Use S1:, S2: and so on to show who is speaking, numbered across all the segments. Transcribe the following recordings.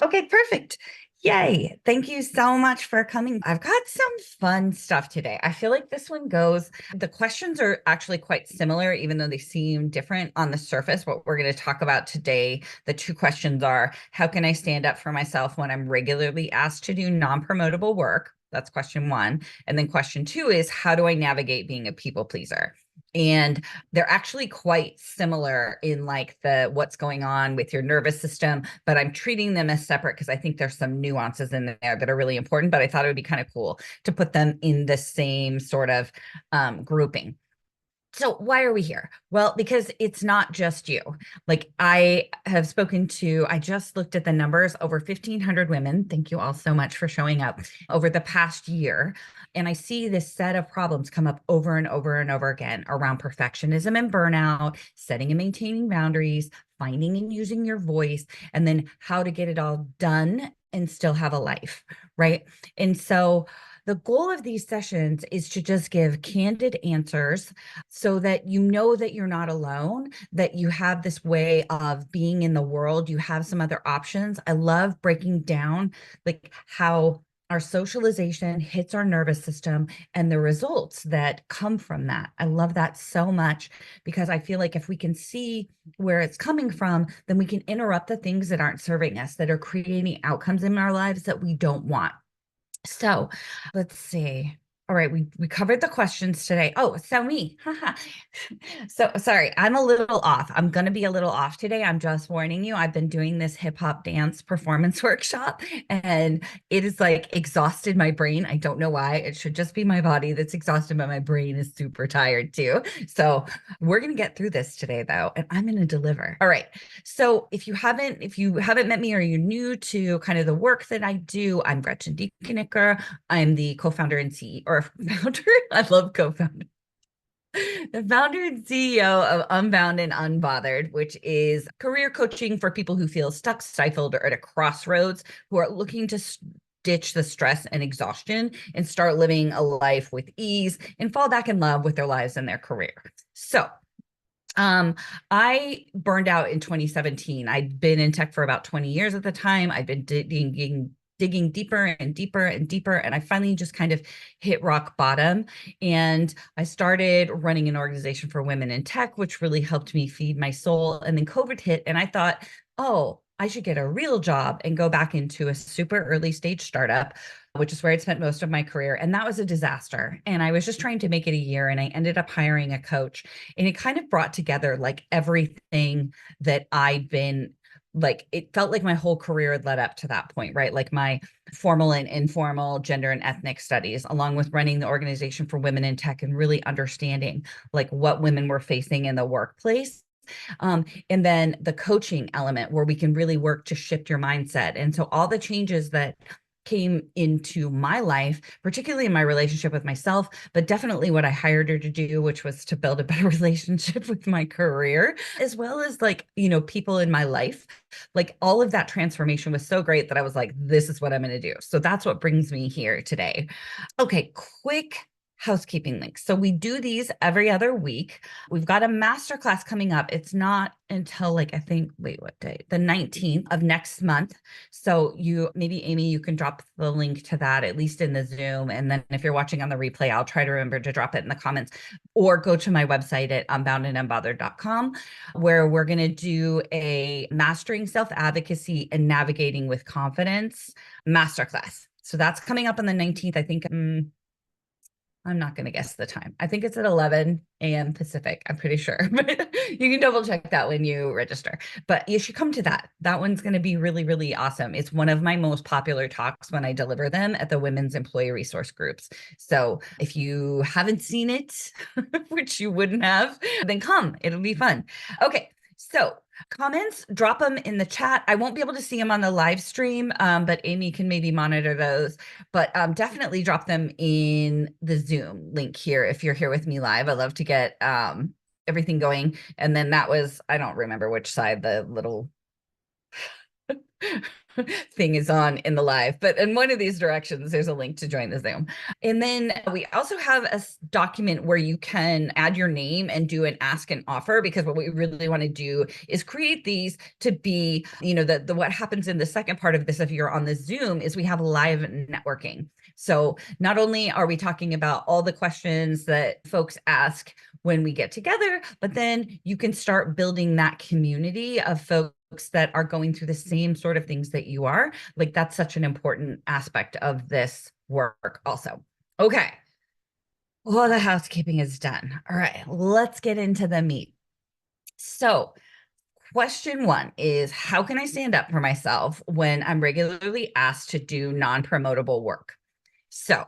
S1: Okay, perfect. Yay. Thank you so much for coming. I've got some fun stuff today. I feel like this one goes, the questions are actually quite similar, even though they seem different on the surface. What we're going to talk about today, the two questions are, how can I stand up for myself when I'm regularly asked to do non-promotable work? That's question one. And then question two is, how do I navigate being a people pleaser? And they're actually quite similar in like the what's going on with your nervous system, but I'm treating them as separate because I think there's some nuances in there that are really important, but I thought it would be kind of cool to put them in the same sort of grouping. So why are we here? Well, because it's not just you. Like I have spoken to, I just looked at the numbers, over 1,500 women. Thank you all so much for showing up over the past year. And I see this set of problems come up over and over and over again around perfectionism and burnout, setting and maintaining boundaries, finding and using your voice, and then how to get it all done and still have a life, right? And so the goal of these sessions is to just give candid answers so that you know that you're not alone, that you have this way of being in the world, you have some other options. I love breaking down like how our socialization hits our nervous system and the results that come from that. I love that so much because I feel like if we can see where it's coming from, then we can interrupt the things that aren't serving us, that are creating outcomes in our lives that we don't want. So let's see. All right, we covered the questions today. Oh, so me. So sorry, I'm a little off. I'm going to be a little off today. I'm just warning you. I've been doing this hip hop dance performance workshop and it is like exhausted my brain. I don't know why. It should just be my body that's exhausted, but my brain is super tired too. So we're going to get through this today though, and I'm going to deliver. All right. So if you haven't met me or you're new to kind of the work that I do, I'm Gretchen DeKnikker. I'm the co-founder and CEO or founder. I love co-founder. The founder and CEO of Unbound and Unbothered, which is career coaching for people who feel stuck, stifled, or at a crossroads, who are looking to ditch the stress and exhaustion and start living a life with ease and fall back in love with their lives and their career. So um, I burned out in 2017. I'd been in tech for about 20 years at the time. I'd been digging deeper and deeper and deeper. And I finally just kind of hit rock bottom. And I started running an organization for women in tech, which really helped me feed my soul. And then COVID hit, and I thought, oh, I should get a real job and go back into a super early stage startup, which is where I'd spent most of my career. And that was a disaster. And I was just trying to make it a year. And I ended up hiring a coach. And it kind of brought together like everything that I'd been like, it felt like my whole career had led up to that point, right? Like my formal and informal gender and ethnic studies, along with running the organization for women in tech and really understanding like what women were facing in the workplace. And then the coaching element where we can really work to shift your mindset. And so all the changes that came into my life, particularly in my relationship with myself, but definitely what I hired her to do, which was to build a better relationship with my career, as well as like, people in my life. Like all of that transformation was so great that I was like, this is what I'm going to do. So that's what brings me here today. Okay, quick housekeeping links. So we do these every other week. We've got a masterclass coming up. It's not until like, I think, wait, what day? The 19th of next month. So maybe Amy, you can drop the link to that, at least in the Zoom. And then if you're watching on the replay, I'll try to remember to drop it in the comments or go to my website at unboundandunbothered.com, where we're going to do a mastering self-advocacy and navigating with confidence masterclass. So that's coming up on the 19th. I think, I'm not going to guess the time. I think it's at 11 a.m. Pacific. I'm pretty sure, but you can double check that when you register. But you should come to that. That one's going to be really, really awesome. It's one of my most popular talks when I deliver them at the Women's Employee Resource Groups. So if you haven't seen it, which you wouldn't have, then come. It'll be fun. Okay. So comments, drop them in the chat. I won't be able to see them on the live stream, but Amy can maybe monitor those. But definitely drop them in the Zoom link here if you're here with me live. I love to get everything going. And then that was, I don't remember which side, the little thing is on in the live, but in one of these directions, there's a link to join the Zoom. And then we also have a document where you can add your name and do an ask and offer, because what we really want to do is create these to be, the what happens in the second part of this, if you're on the Zoom, is we have live networking. So not only are we talking about all the questions that folks ask when we get together, but then you can start building that community of folks that are going through the same sort of things that you are. Like, that's such an important aspect of this work also. Okay. Well, the housekeeping is done. All right, let's get into the meat. So question one is, how can I stand up for myself when I'm regularly asked to do non-promotable work? So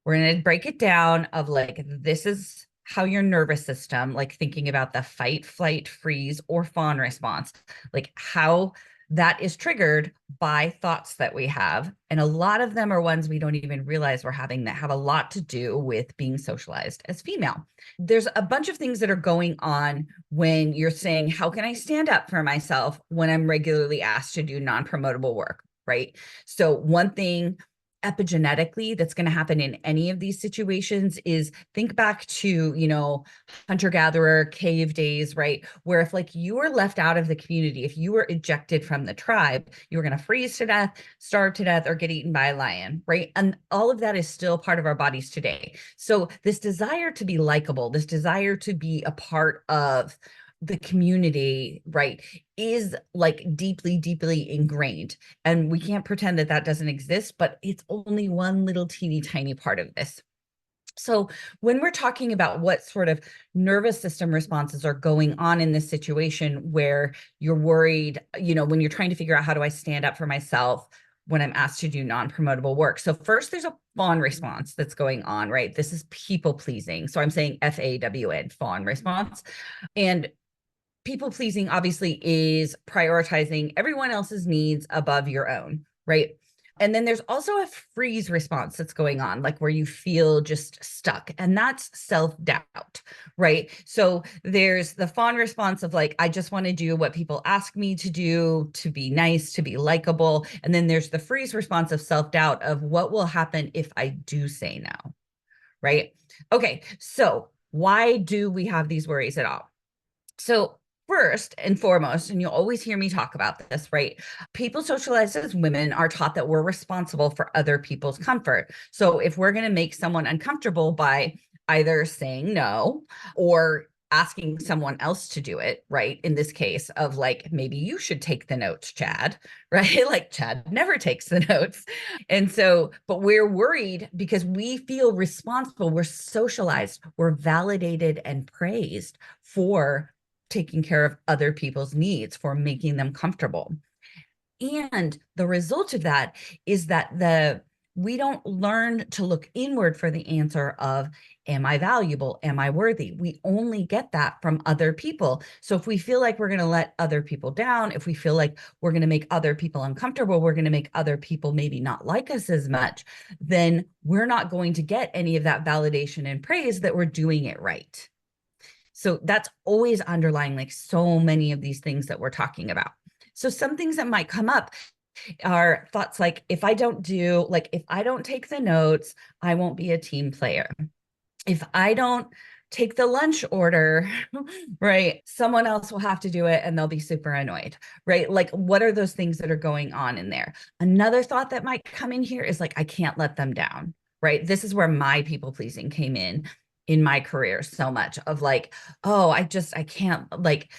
S1: we're going to break it down of like, this is how your nervous system, like thinking about the fight, flight, freeze, or fawn response, like how that is triggered by thoughts that we have. And a lot of them are ones we don't even realize we're having, that have a lot to do with being socialized as female. There's a bunch of things that are going on when you're saying, how can I stand up for myself when I'm regularly asked to do non-promotable work, right? So one thing epigenetically that's going to happen in any of these situations is, think back to, hunter-gatherer cave days, right? Where if like you were left out of the community, if you were ejected from the tribe, you were going to freeze to death, starve to death, or get eaten by a lion, right? And all of that is still part of our bodies today. So this desire to be likable, this desire to be a part of the community, right, is like deeply, deeply ingrained. And we can't pretend that that doesn't exist, but it's only one little teeny tiny part of this. So when we're talking about what sort of nervous system responses are going on in this situation where you're worried, when you're trying to figure out, how do I stand up for myself when I'm asked to do non-promotable work? So first, there's a fawn response that's going on, right? This is people pleasing. So I'm saying FAWN, fawn response. And people pleasing obviously is prioritizing everyone else's needs above your own, right? And then there's also a freeze response that's going on, like where you feel just stuck, and that's self-doubt, right? So there's the fawn response of like, I just want to do what people ask me to do, to be nice, to be likable. And then there's the freeze response of self-doubt of what will happen if I do say no, right? Okay, so why do we have these worries at all? So first and foremost, and you'll always hear me talk about this, right? People socialized as women are taught that we're responsible for other people's comfort. So if we're going to make someone uncomfortable by either saying no or asking someone else to do it, right? In this case of like, maybe you should take the notes, Chad, right? Like Chad never takes the notes. And so, but we're worried because we feel responsible. We're socialized, we're validated and praised for taking care of other people's needs, for making them comfortable. And the result of that is that we don't learn to look inward for the answer of, am I valuable? Am I worthy? We only get that from other people. So if we feel like we're going to let other people down, if we feel like we're going to make other people uncomfortable, we're going to make other people maybe not like us as much, then we're not going to get any of that validation and praise that we're doing it right. So that's always underlying like so many of these things that we're talking about. So some things that might come up are thoughts like, if I don't take the notes, I won't be a team player. If I don't take the lunch order, right, someone else will have to do it and they'll be super annoyed, right? Like, what are those things that are going on in there? Another thought that might come in here is like, I can't let them down, right? This is where my people pleasing came in my career so much of like, oh, I can't, like,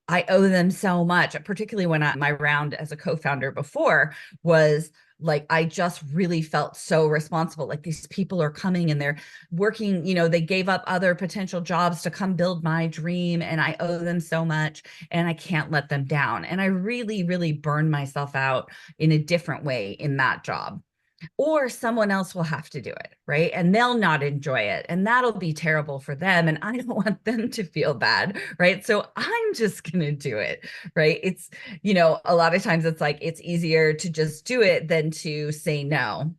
S1: I owe them so much, particularly when my round as a co-founder before was like, I just really felt so responsible. Like, these people are coming and they're working, they gave up other potential jobs to come build my dream, and I owe them so much and I can't let them down. And I really, really burned myself out in a different way in that job. Or someone else will have to do it, right? And they'll not enjoy it. And that'll be terrible for them. And I don't want them to feel bad, right? So I'm just going to do it, right? It's, a lot of times it's like, it's easier to just do it than to say no.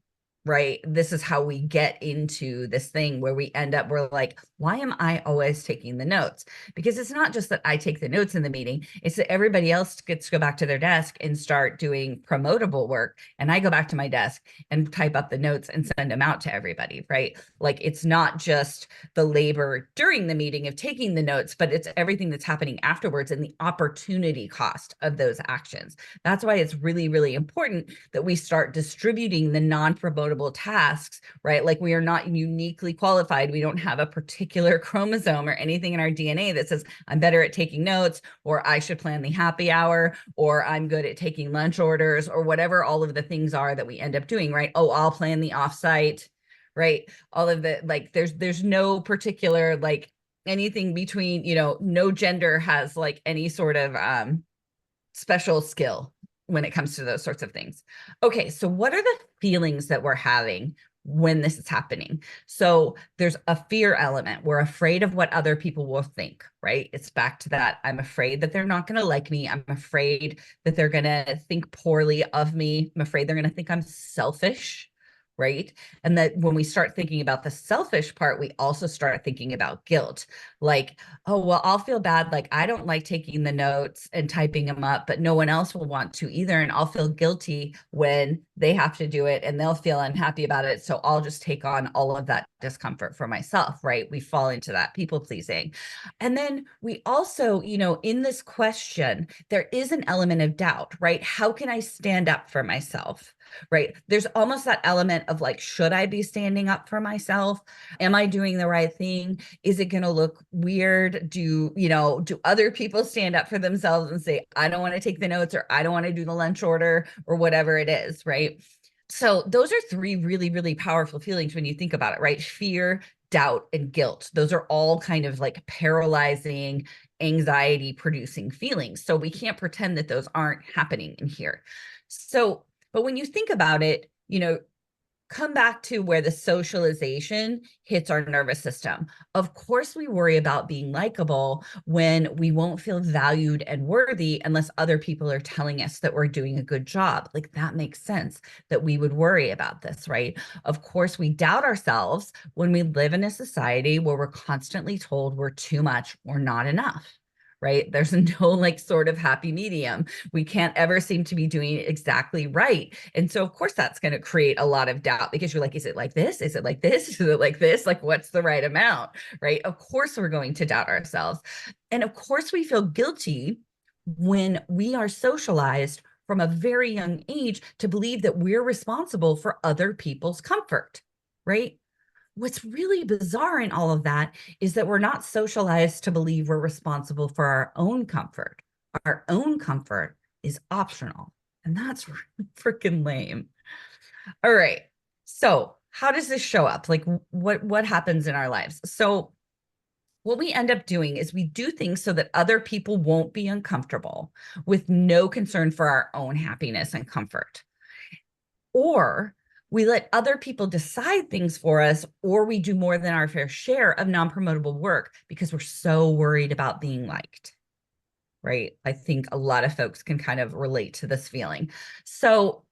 S1: right? This is how we get into this thing where we end up, we're like, why am I always taking the notes? Because it's not just that I take the notes in the meeting, it's that everybody else gets to go back to their desk and start doing promotable work. And I go back to my desk and type up the notes and send them out to everybody, right? Like it's not just the labor during the meeting of taking the notes, but it's everything that's happening afterwards and the opportunity cost of those actions. That's why it's really, really important that we start distributing the non-promotable tasks, right? Like we are not uniquely qualified. We don't have a particular chromosome or anything in our DNA that says I'm better at taking notes, or I should plan the happy hour, or I'm good at taking lunch orders, or whatever all of the things are that we end up doing, right? Oh, I'll plan the offsite, right? All of the, like, there's no particular, like anything between, no gender has like any sort of special skill when it comes to those sorts of things. Okay, so what are the feelings that we're having when this is happening? So there's a fear element. We're afraid of what other people will think, right? It's back to that. I'm afraid that they're not going to like me. I'm afraid that they're going to think poorly of me. I'm afraid they're going to think I'm selfish, right? And that when we start thinking about the selfish part, we also start thinking about guilt. Like, oh, well, I'll feel bad. Like, I don't like taking the notes and typing them up, but no one else will want to either. And I'll feel guilty when they have to do it and they'll feel unhappy about it. So I'll just take on all of that discomfort for myself, right? We fall into that people pleasing. And then we also, in this question, there is an element of doubt, right? How can I stand up for myself? Right? There's almost that element of like, should I be standing up for myself? Am I doing the right thing? Is it going to look weird? Do other people stand up for themselves and say, I don't want to take the notes, or I don't want to do the lunch order, or whatever it is, right? So those are three really, really powerful feelings when you think about it, right? Fear, doubt, and guilt. Those are all kind of like paralyzing, anxiety producing feelings. So we can't pretend that those aren't happening in here. So, but when you think about it, come back to where the socialization hits our nervous system. Of course, we worry about being likable when we won't feel valued and worthy unless other people are telling us that we're doing a good job. Like that makes sense that we would worry about this, right? Of course, we doubt ourselves when we live in a society where we're constantly told we're too much or not enough. Right? There's no like sort of happy medium. We can't ever seem to be doing it exactly right. And so of course that's going to create a lot of doubt because you're like, is it like this? Is it like this? Is it like this? Like what's the right amount? Right? Of course we're going to doubt ourselves. And of course we feel guilty when we are socialized from a very young age to believe that we're responsible for other people's comfort, right? What's really bizarre in all of that is that we're not socialized to believe we're responsible for our own comfort. Our own comfort is optional. And that's really freaking lame. All right. So how does this show up? Like what happens in our lives? So what we end up doing is we do things so that other people won't be uncomfortable with no concern for our own happiness and comfort. Or we let other people decide things for us, or we do more than our fair share of non-promotable work because we're so worried about being liked, right? I think a lot of folks can kind of relate to this feeling. So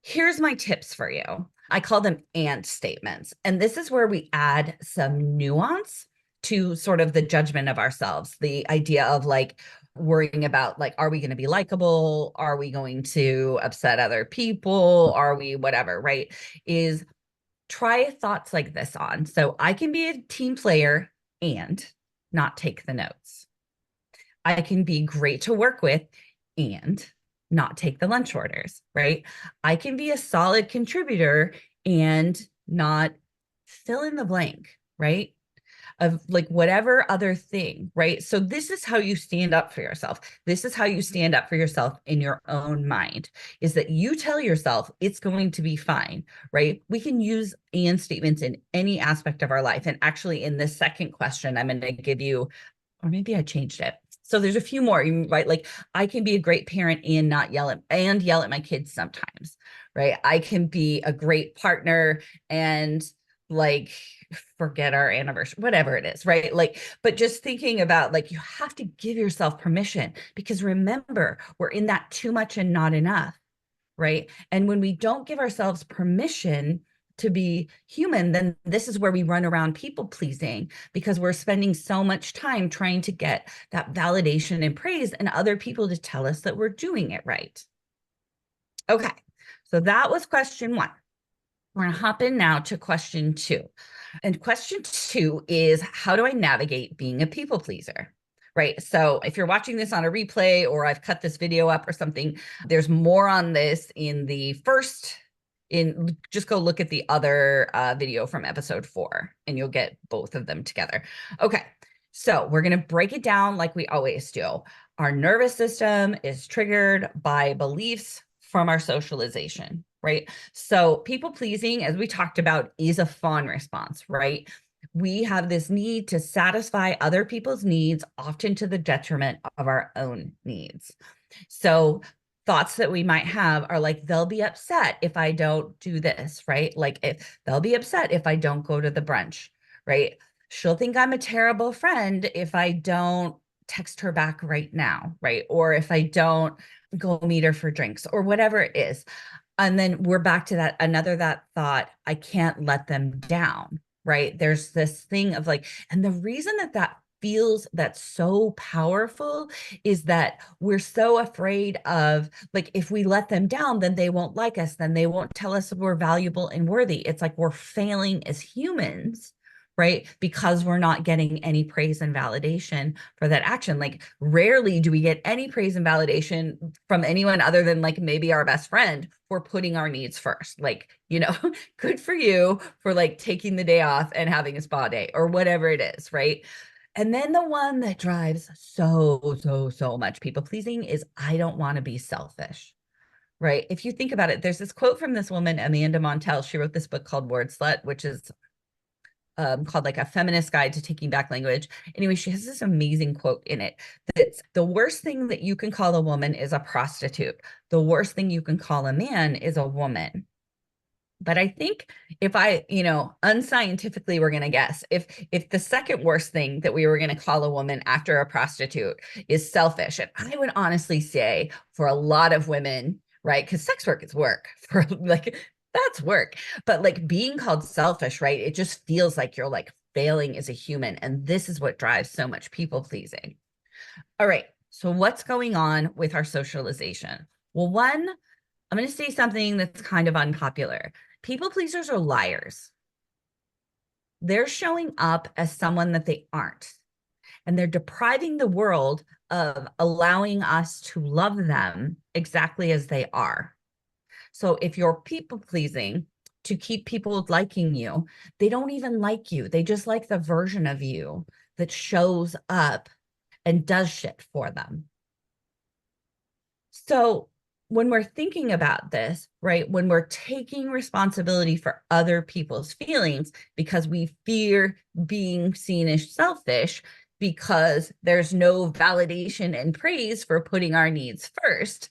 S1: here's my tips for you. I call them and statements. And this is where we add some nuance to sort of the judgment of ourselves, the idea of like, worrying about like, are we going to be likable? Are we going to upset other people? Are we whatever, right? Is try thoughts like this on. So I can be a team player and not take the notes. I can be great to work with and not take the lunch orders, right? I can be a solid contributor and not fill in the blank, right? Of like whatever other thing, right? So this is how you stand up for yourself. This is how you stand up for yourself in your own mind, is that you tell yourself it's going to be fine, right? We can use and statements in any aspect of our life. And actually in this second question, I'm going to give you, or maybe I changed it. So there's a few more, right? Like I can be a great parent and not yell at my kids sometimes, right? I can be a great partner and like forget our anniversary, whatever it is, right? Like, but just thinking about like, you have to give yourself permission because remember, we're in that too much and not enough, right? And when we don't give ourselves permission to be human, then this is where we run around people pleasing, because we're spending so much time trying to get that validation and praise and other people to tell us that we're doing it right. Okay, so that was question one. We're going to hop in now to question two. And question two is, how do I navigate being a people pleaser? Right. So if you're watching this on a replay, or I've cut this video up or something, there's more on this in the first, just go look at the other video from episode 4, and you'll get both of them together. Okay. So we're going to break it down like we always do. Our nervous system is triggered by beliefs from our socialization, right? So people pleasing, as we talked about, is a fawn response, right? We have this need to satisfy other people's needs, often to the detriment of our own needs. So thoughts that we might have are like, they'll be upset if I don't do this, right? Like, if they'll be upset if I don't go to the brunch, right? She'll think I'm a terrible friend if I don't text her back right now, right? Or if I don't go meet her for drinks, or whatever it is. And then we're back to that thought, I can't let them down, right? There's this thing of like, and the reason that feels that's so powerful is that we're so afraid of, like, if we let them down, then they won't like us, then they won't tell us we're valuable and worthy. It's like we're failing as humans, right? Because we're not getting any praise and validation for that action. Like, rarely do we get any praise and validation from anyone other than like maybe our best friend for putting our needs first. Like, good for you for like taking the day off and having a spa day or whatever it is, right? And then the one that drives so much people pleasing is, I don't want to be selfish. Right. If you think about it, there's this quote from this woman, Amanda Montell. She wrote this book called Word Slut, which is called like A Feminist Guide to Taking Back Language. Anyway, she has this amazing quote in it that's, the worst thing that you can call a woman is a prostitute. The worst thing you can call a man is a woman. But I think if unscientifically, we're going to guess, if the second worst thing that we were going to call a woman after a prostitute is selfish, and I would honestly say for a lot of women, right? Because sex work is work, for like, that's work. But like, being called selfish, right? It just feels like you're like failing as a human. And this is what drives so much people pleasing. All right. So what's going on with our socialization? Well, one, I'm going to say something that's kind of unpopular. People pleasers are liars. They're showing up as someone that they aren't. And they're depriving the world of allowing us to love them exactly as they are. So if you're people pleasing to keep people liking you, they don't even like you. They just like the version of you that shows up and does shit for them. So when we're thinking about this, right, when we're taking responsibility for other people's feelings because we fear being seen as selfish, because there's no validation and praise for putting our needs first,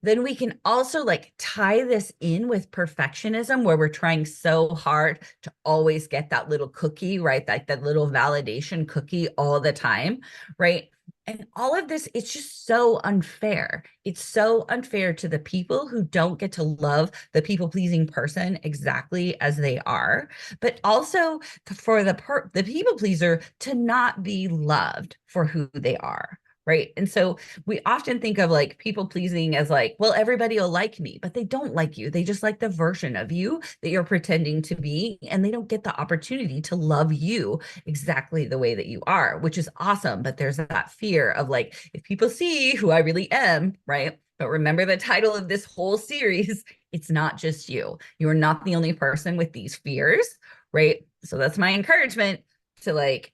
S1: then we can also like tie this in with perfectionism, where we're trying so hard to always get that little cookie, right? Like that little validation cookie all the time, right? And all of this, it's just so unfair. It's so unfair to the people who don't get to love the people-pleasing person exactly as they are, but also for the people pleaser to not be loved for who they are. Right. And so we often think of like people pleasing as like, well, everybody will like me, but they don't like you. They just like the version of you that you're pretending to be, and they don't get the opportunity to love you exactly the way that you are, which is awesome. But there's that fear of like, if people see who I really am, right? But remember the title of this whole series, it's not just you. You're not the only person with these fears, right? So that's my encouragement to like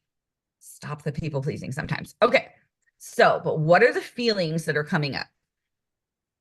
S1: stop the people pleasing sometimes. Okay. So, but what are the feelings that are coming up?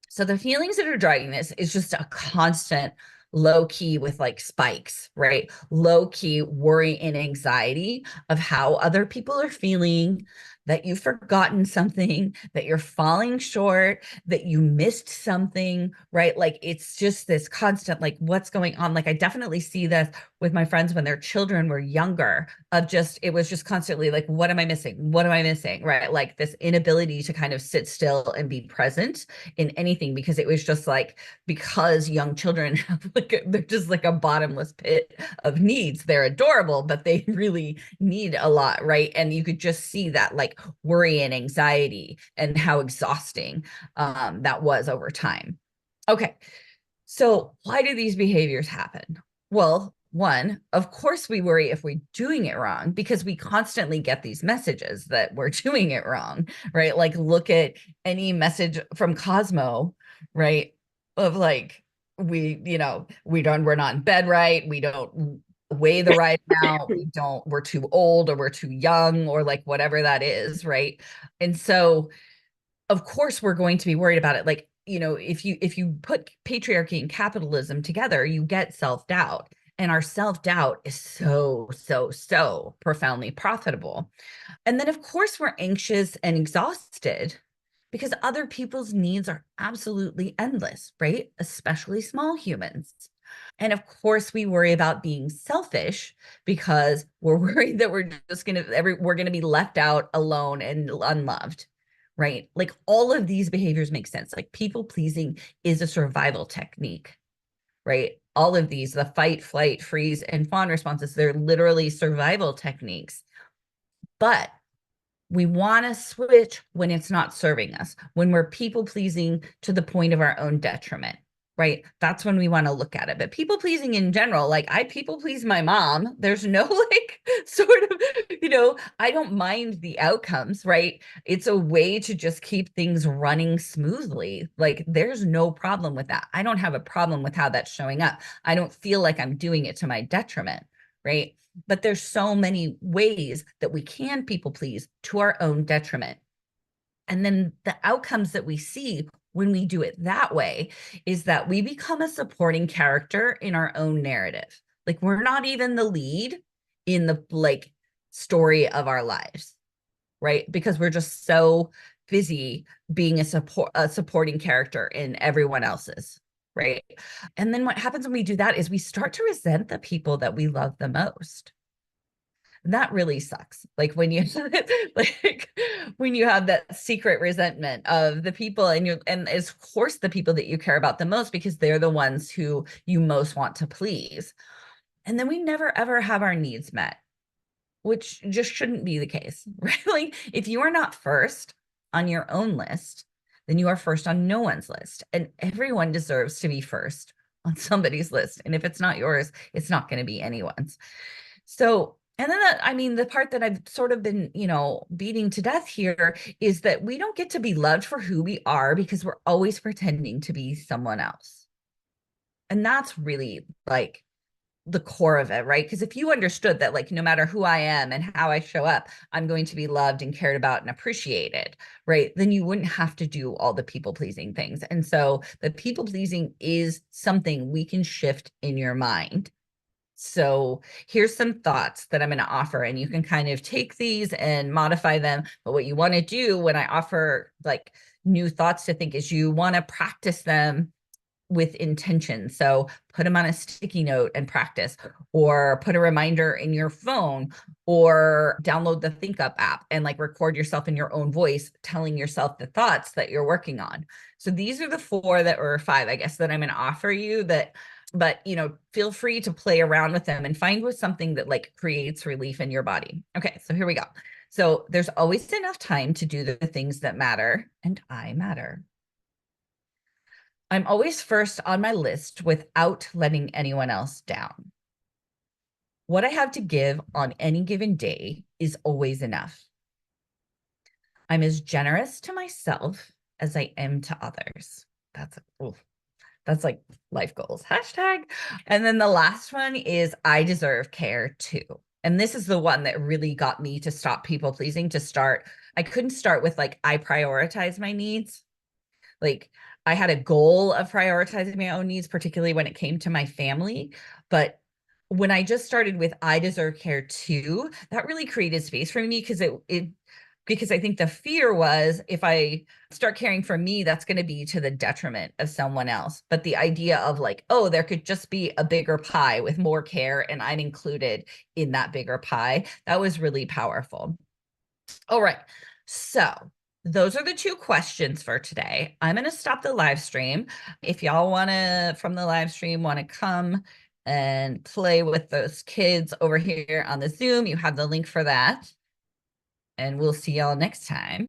S1: So the feelings that are driving this is just a constant low key with like spikes, right? Low key worry and anxiety of how other people are feeling, that you've forgotten something, that you're falling short, that you missed something, right? Like it's just this constant, like, what's going on? Like I definitely see this with my friends when their children were younger, of just, it was just constantly like, what am I missing? What am I missing? Right? Like this inability to kind of sit still and be present in anything, because it was just like, because young children have like, they're just like a bottomless pit of needs. They're adorable, but they really need a lot, right? And you could just see that like worry and anxiety and how exhausting that was over time. Okay, so why do these behaviors happen? Well, one, of course, we worry if we're doing it wrong, because we constantly get these messages that we're doing it wrong, right? Like look at any message from Cosmo, right? Of like, we're not in bed right, we don't weigh the right amount, we're too old or we're too young or like whatever that is, right? And so of course we're going to be worried about it. Like, if you put patriarchy and capitalism together, you get self-doubt. And our self-doubt is so profoundly profitable. And then of course we're anxious and exhausted because other people's needs are absolutely endless, right? Especially small humans. And of course, we worry about being selfish because we're worried that we're going to be left out alone and unloved, right? Like all of these behaviors make sense. Like people pleasing is a survival technique, right? All of these, the fight, flight, freeze, and fawn responses, they're literally survival techniques. But we want to switch when it's not serving us, when we're people pleasing to the point of our own detriment, right? That's when we want to look at it. But people pleasing in general, like I people please my mom. There's no like sort of, I don't mind the outcomes, right? It's a way to just keep things running smoothly. Like there's no problem with that. I don't have a problem with how that's showing up. I don't feel like I'm doing it to my detriment, right? But there's so many ways that we can people please to our own detriment. And then the outcomes that we see when we do it that way is that we become a supporting character in our own narrative. Like we're not even the lead in the like story of our lives, right? Because we're just so busy being a supporting character in everyone else's, right? And then what happens when we do that is we start to resent the people that we love the most. That really sucks. Like when you like when you have that secret resentment of the people and of course the people that you care about the most, because they're the ones who you most want to please. And then we never ever have our needs met, which just shouldn't be the case, right? Like if you are not first on your own list, then you are first on no one's list. And everyone deserves to be first on somebody's list. And if it's not yours, it's not going to be anyone's. So, and then the part that I've sort of been, beating to death here is that we don't get to be loved for who we are because we're always pretending to be someone else. And that's really like the core of it, right? Because if you understood that, like, no matter who I am and how I show up, I'm going to be loved and cared about and appreciated, right? Then you wouldn't have to do all the people pleasing things. And so the people pleasing is something we can shift in your mind. So here's some thoughts that I'm going to offer, and you can kind of take these and modify them. But what you want to do when I offer like new thoughts to think is you want to practice them with intention. So put them on a sticky note and practice, or put a reminder in your phone, or download the Think Up app and like record yourself in your own voice, telling yourself the thoughts that you're working on. So these are the 4 that, or 5, I guess, that I'm going to offer you that, but feel free to play around with them and find with something that like creates relief in your body. Okay, so here we go. So there's always enough time to do the things that matter, and I matter. I'm always first on my list without letting anyone else down. What I have to give on any given day is always enough. I'm as generous to myself as I am to others. That's like life goals, hashtag. And then the last one is I deserve care too. And this is the one that really got me to stop people pleasing, I couldn't start with like, I prioritize my needs. Like I had a goal of prioritizing my own needs, particularly when it came to my family. But when I just started with I deserve care too, that really created space for me, because Because I think the fear was if I start caring for me, that's going to be to the detriment of someone else. But the idea of like, oh, there could just be a bigger pie with more care and I'm included in that bigger pie, that was really powerful. All right. So those are the two questions for today. I'm going to stop the live stream. If y'all want to, from the live stream, want to come and play with those kids over here on the Zoom, you have the link for that. And we'll see y'all next time.